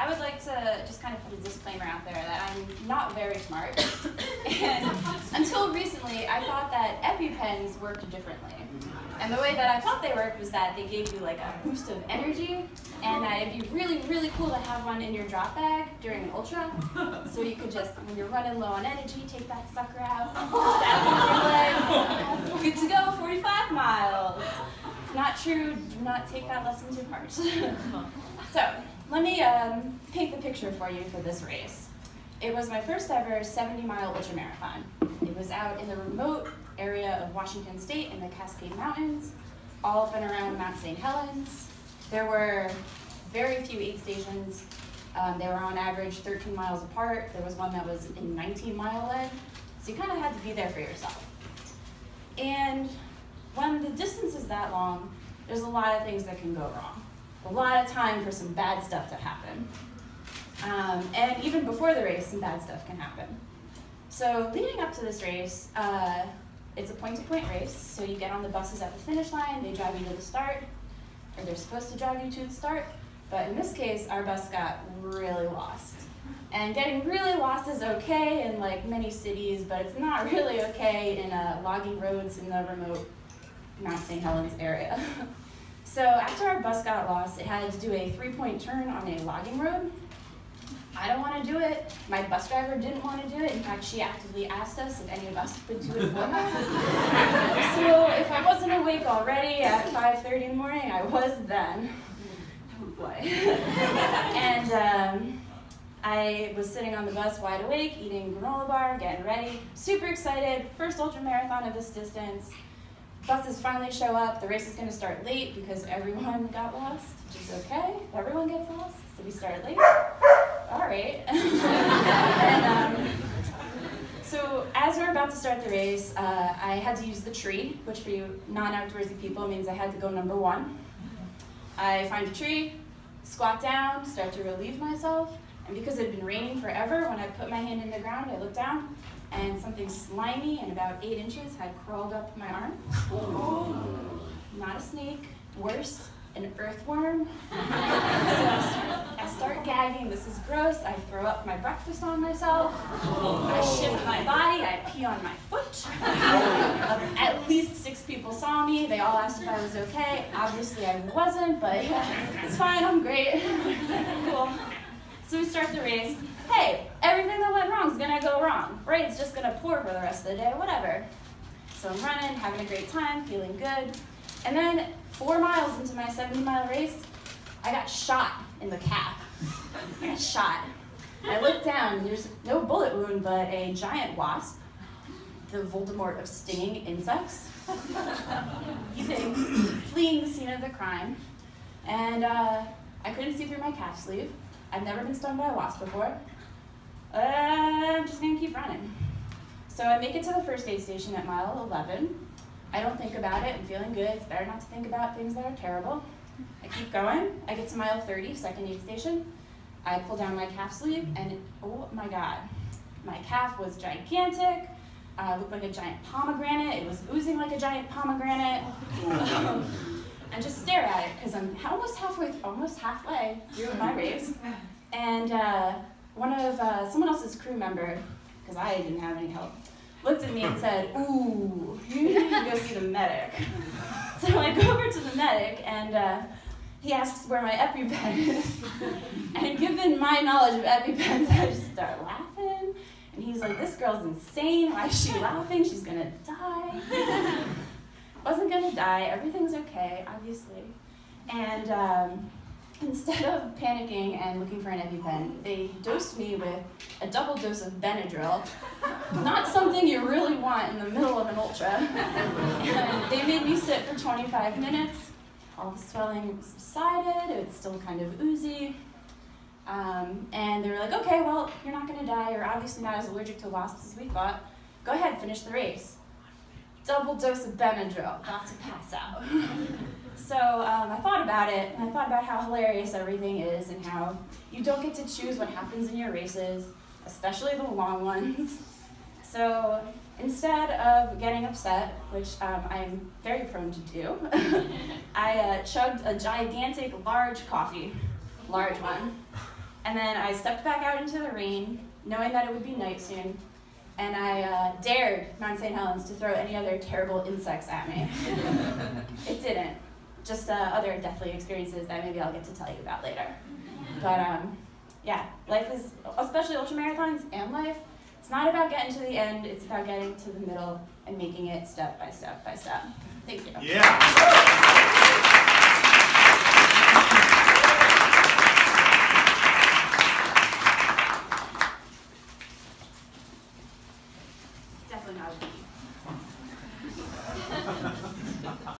I would like to just kind of put a disclaimer out there that I'm not very smart. And until recently, I thought that EpiPens worked differently. And the way that I thought they worked was that they gave you like a boost of energy, and that it'd be really, really cool to have one in your drop bag during an ultra. So you could just, when you're running low on energy, take that sucker out, stab it in your leg, good to go, 45 miles. It's not true, do not take that lesson to heart. So, let me paint the picture for you for this race. It was my first ever 70-mile ultramarathon. It was out in the remote area of Washington State in the Cascade Mountains, all up and around Mount St. Helens. There were very few aid stations. They were on average 13 miles apart. There was one that was in 19-mile length. So you kind of had to be there for yourself. And when the distance is that long, there's a lot of things that can go wrong. A lot of time for some bad stuff to happen. And even before the race, some bad stuff can happen. So leading up to this race, it's a point-to-point race. So you get on the buses at the finish line, they drive you to the start, or they're supposed to drive you to the start. But in this case, our bus got really lost. And getting really lost is okay in like many cities, but it's not really okay in logging roads in the remote Mount St. Helens area. So after our bus got lost, it had to do a 3-point turn on a logging road. I don't want to do it. My bus driver didn't want to do it. In fact, she actively asked us if any of us would do it for her. So if I wasn't awake already at 5:30 in the morning, I was then. Oh boy. And I was sitting on the bus wide awake, eating granola bar, getting ready, super excited, first ultramarathon of this distance. Buses finally show up. The race is going to start late because everyone got lost, which is okay. Everyone gets lost, so we start late. All right. And, so as we're about to start the race, I had to use the tree, which for you non-outdoorsy people means I had to go number 1. I find a tree, squat down, start to relieve myself, and because it had been raining forever, when I put my hand in the ground, I looked down, and something slimy and about 8 inches had crawled up my arm. Not a snake, worse, an earthworm. So I start gagging, this is gross. I throw up my breakfast on myself. I shift my body, I pee on my foot. At least 6 people saw me. They all asked if I was okay. Obviously I wasn't, but it's fine, I'm great. Cool. So we start the race. Hey, everything that went wrong is gonna go wrong, right? It's just gonna pour for the rest of the day, whatever. So I'm running, having a great time, feeling good. And then 4 miles into my 70-mile race, I got shot in the calf. I got shot. I looked down, and there's no bullet wound, but a giant wasp, the Voldemort of stinging insects, fleeing the scene of the crime. And I couldn't see through my calf sleeve. I've never been stung by a wasp before. I'm just gonna keep running. So I make it to the first aid station at mile 11. I don't think about it, I'm feeling good. It's better not to think about things that are terrible. I keep going. I get to mile 30, second aid station. I pull down my calf sleeve and oh my God, my calf was gigantic. Looked like a giant pomegranate. It was oozing like a giant pomegranate. And just stare at it because I'm almost halfway through my race. And someone else's crew member, because I didn't have any help, looked at me and said, "Ooh, you need to go see the medic." So I go over to the medic and he asks where my EpiPen is. And given my knowledge of EpiPens, I just start laughing. And he's like, "This girl's insane. Why is she laughing? She's gonna die." Wasn't gonna die, everything's okay, obviously. And instead of panicking and looking for an EpiPen, they dosed me with a double dose of Benadryl. Not something you really want in the middle of an ultra. And they made me sit for 25 minutes. All the swelling subsided, it's still kind of oozy. And they were like, "Okay, well, you're not gonna die, you're obviously not as allergic to wasps as we thought. Go ahead, finish the race." Double dose of Benadryl, not to pass out. So I thought about it, and I thought about how hilarious everything is and how you don't get to choose what happens in your races, especially the long ones. So instead of getting upset, which I'm very prone to do, I chugged a gigantic, large coffee, large one. And then I stepped back out into the rain, knowing that it would be night soon, and I dared Mount St. Helens to throw any other terrible insects at me. It didn't. Just other deathly experiences that maybe I'll get to tell you about later. But yeah, life is, especially ultramarathons and life, it's not about getting to the end, it's about getting to the middle and making it step by step by step. Thank you. Yeah.